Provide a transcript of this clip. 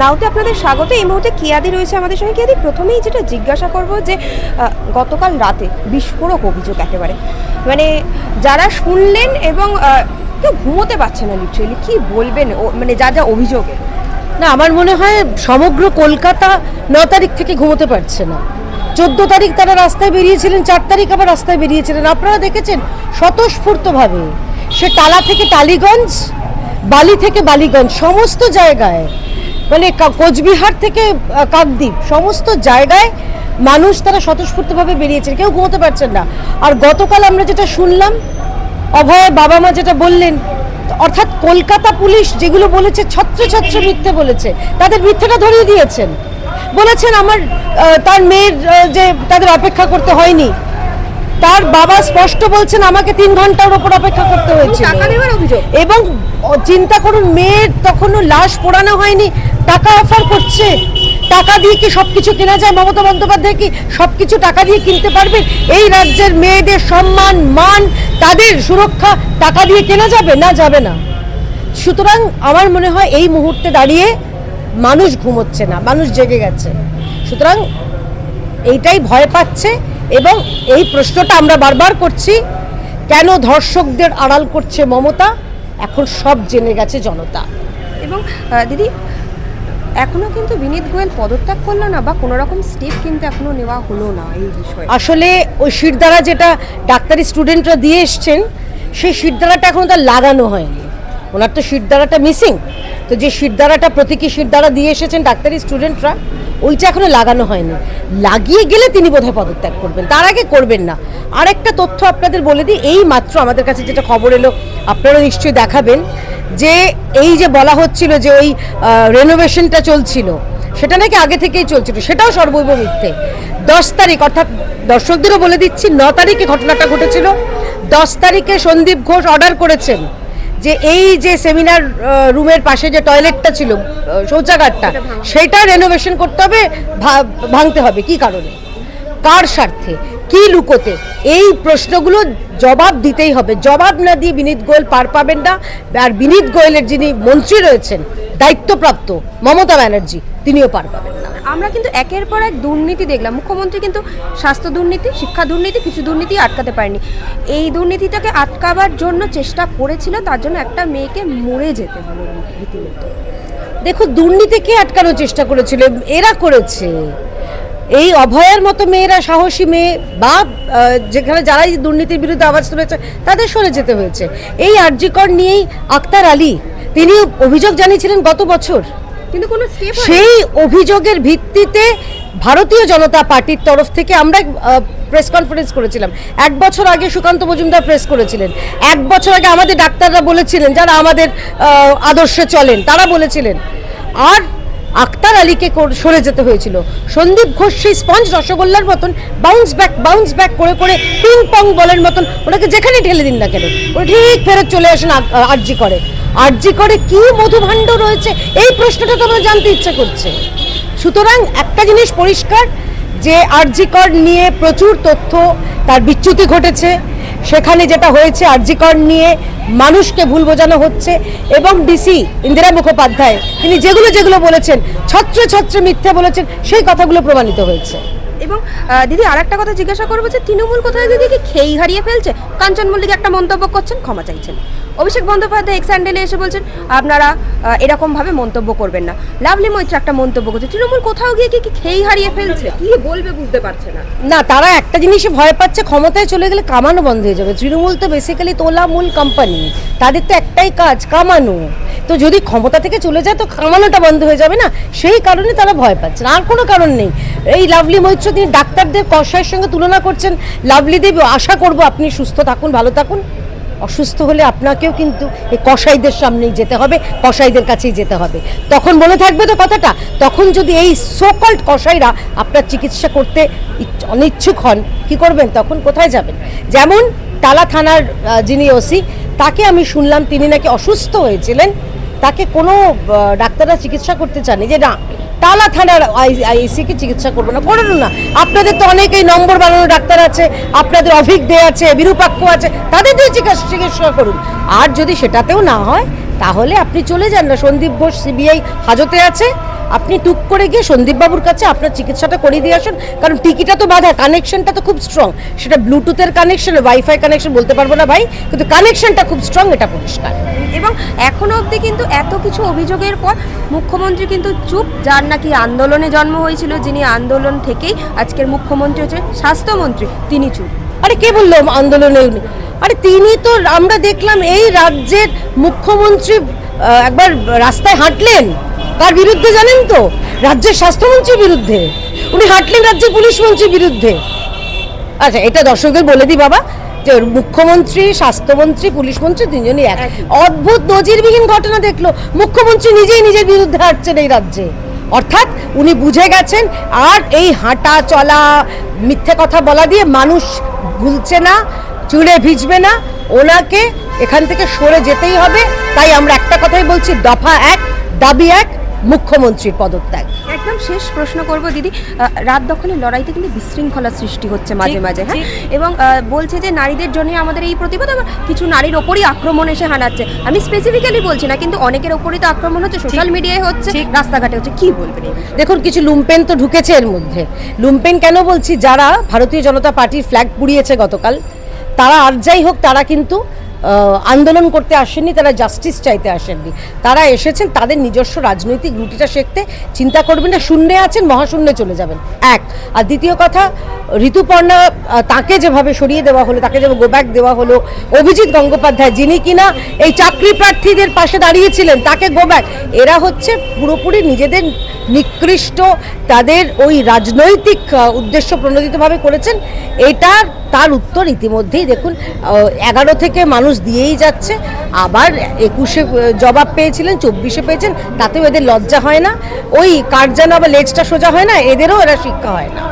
নাওতে আপনাদের স্বাগত। এই মুহূর্তে কিয়াদি রয়েছে আমাদের সঙ্গে। কিয়াদি, প্রথমেই যেটা জিজ্ঞাসা করব যে গতকাল রাতে বিস্ফোরক অভিযোগ, একেবারে মানে যারা শুনলেন এবং কেউ ঘুমোতে পারছে না, লিটারেলি কি বলবেন মানে যা যা অভিযোগে? না, আমার মনে হয় সমগ্র কলকাতা 9 তারিখ থেকে ঘুমোতে পারছে না। 14 তারিখ তারা রাস্তায় বেরিয়েছিলেন, 4 তারিখ আবার রাস্তায় বেরিয়েছিলেন। আপনারা দেখেছেন স্বতঃস্ফূর্তভাবে, সে টালা থেকে টালিগঞ্জ, বালি থেকে বালিগঞ্জ, সমস্ত জায়গায়, মানে কোচবিহার থেকে কাকদ্বীপ, সমস্ত জায়গায় মানুষ তারা স্বতঃস্ফূর্তভাবে বেরিয়েছেন, কেউ ঘুমোতে পারছেন না। আর গতকাল আমরা যেটা শুনলাম, অভয়ের বাবা মা যেটা বললেন, অর্থাৎ কলকাতা পুলিশ যেগুলো বলেছে ছত্র ছত্র মিথ্যে বলেছে, তাদের মিথ্যেটা ধরিয়ে দিয়েছেন। বলেছেন আমার তার মেয়ের যে তাদের অপেক্ষা করতে হয়নি, তার বাবা স্পষ্ট বলছেন আমাকে 3 ঘন্টার উপর অপেক্ষা করতে হয়েছে। এবং চিন্তা করুন, মেয়ের তখনও লাশ পোড়ানো হয়নি, টাকা অফার করছে। টাকা দিয়ে কি সবকিছু কেনা যায়? মমতা বন্দ্যোপাধ্যায় কি সবকিছু টাকা দিয়ে কিনতে পারবেন? এই রাজ্যের মেয়েদের সম্মান, মান, তাদের সুরক্ষা টাকা দিয়ে কেনা যাবে না? যাবে না। সুতরাং আমার মনে হয় এই মুহূর্তে দাঁড়িয়ে মানুষ ঘুমোচ্ছে না, মানুষ জেগে গেছে। সুতরাং এইটাই ভয় পাচ্ছে। এবং এই প্রশ্নটা আমরা বারবার করছি, কেন ধর্ষকদের আড়াল করছে মমতা? এখন সব জেনে গেছে জনতা। এবং দিদি, এখনো কিন্তু বিনীত গোয়েল পদত্যাগ করলো না, বা কোনো রকম স্টেপ কিন্তু এখনো নেওয়া হলো না এই বিষয়ে। আসলে ওই শিরদাঁড়া যেটা ডাক্তারি স্টুডেন্টরা দিয়ে এসছেন, সেই শিরদাঁড়াটা এখনো তার লাগানো হয়নি। ওনার তো শিরদাঁড়াটা মিসিং। তো যে শিরদাঁড়াটা, প্রতীকী শিরদাঁড়া দিয়ে এসেছেন ডাক্তারি স্টুডেন্টরা, ওইটা এখনো লাগানো হয়নি। লাগিয়ে গেলে তিনি বোধহয় পদত্যাগ করবেন, তার আগে করবেন না। আরেকটা তথ্য আপনাদের বলে দিই, এই মাত্র আমাদের কাছে যেটা খবর এলো, আপনারা নিশ্চয়ই দেখাবেন, যে এই যে বলা হচ্ছিল যে ওই রেনোভেশনটা চলছিল, সেটা নাকি আগে থেকেই চলছিল, সেটাও সর্বৈব মিথ্যে। 10 তারিখ, অর্থাৎ দর্শকদেরও বলে দিচ্ছি, 9 তারিখে ঘটনাটা ঘটেছিল। 10 তারিখে সন্দীপ ঘোষ অর্ডার করেছেন যে এই যে সেমিনার রুমের পাশে যে টয়লেটটা ছিল, শৌচাগারটা, সেটা রেনোভেশন করতে হবে, ভাঙতে হবে। কি কারণে, কার স্বার্থে, কি লুকোতে? এই প্রশ্নগুলো জবাব দিতেই হবে। জবাব না দিয়ে বিনীত গোয়েল পার পাবেন না। আর বিনীত গোয়েলের যিনি মন্ত্রী রয়েছেন, দায়িত্বপ্রাপ্ত, মমতা ব্যানার্জি, তিনিও পার পাবেন না। আমরা কিন্তু একের পর এক দুর্নীতি দেখলাম। মুখ্যমন্ত্রী কিন্তু স্বাস্থ্য দুর্নীতি, শিক্ষা দুর্নীতি, কিছু দুর্নীতি আটকাতে পারেনি। এই দুর্নীতিটাকে আটকাবার জন্য চেষ্টা করেছিল, তার জন্য একটা মেয়েকে মরে যেতে হলো রীতিমতো। দেখো, দুর্নীতিকে আটকানোর চেষ্টা করেছিল, এরা করেছে। এই অভয়ের মতো মেয়েরা, সাহসী মেয়ে, বা যেখানে যারাই দুর্নীতির বিরুদ্ধে আওয়াজ তুলেছে, তাদের সরে যেতে হয়েছে। এই আরজি কর নিয়েই আক্তার আলী, তিনি অভিযোগ জানিয়েছিলেন গত বছর, কিন্তু কোনো স্টেপ, সেই অভিযোগের ভিত্তিতে ভারতীয় জনতা পার্টির তরফ থেকে আমরা প্রেস কনফারেন্স করেছিলাম। 1 বছর আগে সুকান্ত মজুমদার প্রেস করেছিলেন। 1 বছর আগে আমাদের ডাক্তাররা বলেছিলেন, যারা আমাদের আদর্শে চলেন, তারা বলেছিলেন। আর আক্তার আলীকে সরে যেতে হয়েছিল। সন্দীপ ঘোষ সেই স্পঞ্জ রসগোল্লার মতন বাউন্স ব্যাক করে করে, পিং পং বলের মতন, ওনাকে যেখানে ঠেলে দিন না কেন, ওরা ঠিক ফেরত চলে আসেন আরজি করে কি মধুভাণ্ড রয়েছে, এই প্রশ্নটা তো আমার জানতে ইচ্ছা করছে। সুতরাং একটা জিনিস পরিষ্কার, যে আরজি কর নিয়ে প্রচুর তথ্য, তার বিচ্যুতি ঘটেছে। সেখানে যেটা হয়েছে, আরজি কর নিয়ে মানুষকে ভুল বোঝানো হচ্ছে। এবং ডিসি ইন্দিরা মুখোপাধ্যায়, তিনি যেগুলো বলেছেন, ছত্রে ছত্রে মিথ্যে বলেছেন, সেই কথাগুলো প্রমাণিত হয়েছে। এবং দিদি, আর একটা কথা জিজ্ঞাসা করবো, যে তৃণমূল কোথায় দিদি কি খেই হারিয়ে ফেলছে? কাঞ্চন মল্লিক একটা মন্তব্য করছেন, ক্ষমা চাইছেন। অভিষেক বন্দ্যোপাধ্যায় এক্স হ্যান্ডেলে এসে বলছেন আপনারা এরকমভাবে মন্তব্য করবেন না। লাভলি মৈত্র একটা মন্তব্য করছে। তৃণমূল কোথাও গিয়ে কি খেই হারিয়ে ফেলছে? কি বলবে বুঝতে পারছে না। না, তারা একটা জিনিসই ভয় পাচ্ছে, ক্ষমতায় চলে গেলে কামানো বন্ধ হয়ে যাবে। তৃণমূল তো বেসিক্যালি তোলামূল কোম্পানি, তাদের তো একটাই কাজ, কামানো। তো যদি ক্ষমতা থেকে চলে যায়, তো কামানোটা বন্ধ হয়ে যাবে না, সেই কারণে তারা ভয় পাচ্ছে না, আর কোনো কারণ নেই। এই লাভলি মৈত্র, তিনি ডাক্তারদের কসাইয়ের সঙ্গে তুলনা করছেন। লাভলি দেব, আশা করব আপনি সুস্থ থাকুন, ভালো থাকুন। অসুস্থ হলে আপনাকেও কিন্তু এই কসাইদের সামনেই যেতে হবে, কসাইদের কাছেই যেতে হবে। তখন মনে থাকবে তো কথাটা, তখন যদি এই সোকল্ড কসাইরা আপনার চিকিৎসা করতে অনিচ্ছুক হন, কি করবেন তখন? কোথায় যাবেন? যেমন টালা থানার যিনি ওসি, তাকে আমি শুনলাম তিনি নাকি অসুস্থ হয়েছিলেন, তাকে কোনো ডাক্তাররা চিকিৎসা করতে চাননি, যে না টালা থানার আইসিকে চিকিৎসা করবো না, করুন না। আপনাদের তো অনেকেই নম্বর বানানো ডাক্তার আছে, আপনাদের অভিজ্ঞ আছে, বিরূপাক্ষ আছে, তাদের দিয়ে চিকিৎসা করুন। আর যদি সেটাতেও না হয়, তাহলে আপনি চলে যান না। সন্দীপ ঘোষ সিবিআই হাজতে আছে, আপনি টুক করে গিয়ে সন্দীপ বাবুর কাছে আপনার চিকিৎসাটা করিয়ে দিয়ে আসুন। কারণ টিকিটা তো বাধা, কানেকশনটা তো খুব স্ট্রং, সেটা ব্লুটুথের কানেকশন, ওয়াইফাই কানেকশন বলতে পারবো না ভাই, কিন্তু কানেকশনটা খুব স্ট্রং, এটা পরিষ্কার। এবং এখনো অবধি কিন্তু এত কিছু অভিযোগের পর মুখ্যমন্ত্রী কিন্তু চুপ। যার নাকি আন্দোলনে জন্ম হয়েছিল, যিনি আন্দোলন থেকেই আজকের মুখ্যমন্ত্রী হচ্ছে স্বাস্থ্যমন্ত্রী, তিনি চুপ। আরে কে বললো আন্দোলনে উনি? আরে তিনি তো, আমরা দেখলাম এই রাজ্যের মুখ্যমন্ত্রী একবার রাস্তায় হাঁটলেন, কার বিরুদ্ধে জানেন তো? রাজ্যের স্বাস্থ্যমন্ত্রীর বিরুদ্ধে। উনি হাঁটলেন রাজ্যের পুলিশ মন্ত্রীর বিরুদ্ধে। আচ্ছা, এটা দর্শকদের বলে দিই বাবা, যে মুখ্যমন্ত্রী, স্বাস্থ্যমন্ত্রী, পুলিশ মন্ত্রী তিনজনই এক। অদ্ভুত নজিরবিহীন ঘটনা দেখলো, মুখ্যমন্ত্রী নিজেই নিজের বিরুদ্ধে হাঁটছেন এই রাজ্যে। অর্থাৎ উনি বুঝে গেছেন আর এই হাঁটা চলা মিথ্যে কথা বলা দিয়ে মানুষ ভুলছে না, চুলে ভিজবে না, ওনাকে এখান থেকে সরে যেতেই হবে। তাই আমরা একটা কথাই বলছি, দফা এক, দাবি এক, মুখ্যমন্ত্রীর পদত্যাগ। একদম শেষ প্রশ্ন করব দিদি, রাত দখলের লড়াইতে কিন্তু বিশৃঙ্খলা সৃষ্টি হচ্ছে মাঝে মাঝে, হ্যাঁ, এবং বলছে যে নারীদের জন্য আমাদের এই প্রতিবাদ, আবার কিছু নারীর ওপরই আক্রমণ এসে হানাচ্ছে। আমি স্পেসিফিক্যালি বলছি না, কিন্তু অনেকের ওপরই তো আক্রমণ হচ্ছে, সোশ্যাল মিডিয়ায় হচ্ছে, রাস্তাঘাটে হচ্ছে, কি বলবেন? দেখুন, কিছু লুম্পেন তো ঢুকেছে এর মধ্যে। লুম্পেন কেন বলছি? যারা ভারতীয় জনতা পার্টির ফ্ল্যাগ পুড়িয়েছে গতকাল, তারা আর যাই হোক, তারা কিন্তু আন্দোলন করতে আসেননি, তারা জাস্টিস চাইতে আসেননি, তারা এসেছেন তাদের নিজস্ব রাজনৈতিক রুটিটা শেখতে। চিন্তা করবেন না, শূন্যে আছেন, মহাশূন্যে চলে যাবেন, এক। আর দ্বিতীয় কথা, ঋতুপর্ণা, তাকে যেভাবে সরিয়ে দেওয়া হলো, তাকে যেভাবে গোব্যাক দেওয়া হলো, অভিজিৎ গঙ্গোপাধ্যায় যিনি কিনা এই চাকরি প্রার্থীদের পাশে দাঁড়িয়েছিলেন, তাকে গোব্যাক। এরা হচ্ছে পুরোপুরি নিজেদের নিকৃষ্ট, তাদের ওই রাজনৈতিক উদ্দেশ্য প্রণোদিতভাবে করেছেন। এটার তার উত্তর ইতিমধ্যেই দেখুন 11 থেকে মানুষ দিয়েই যাচ্ছে। আবার 21-এ জবাব পেয়েছিলেন, 24-এ পেয়েছেন, তাতেও এদের লজ্জা হয় না। ওই কার যেন আবার লেজটা সোজা হয় না, এদেরও এরা শিক্ষা হয় না।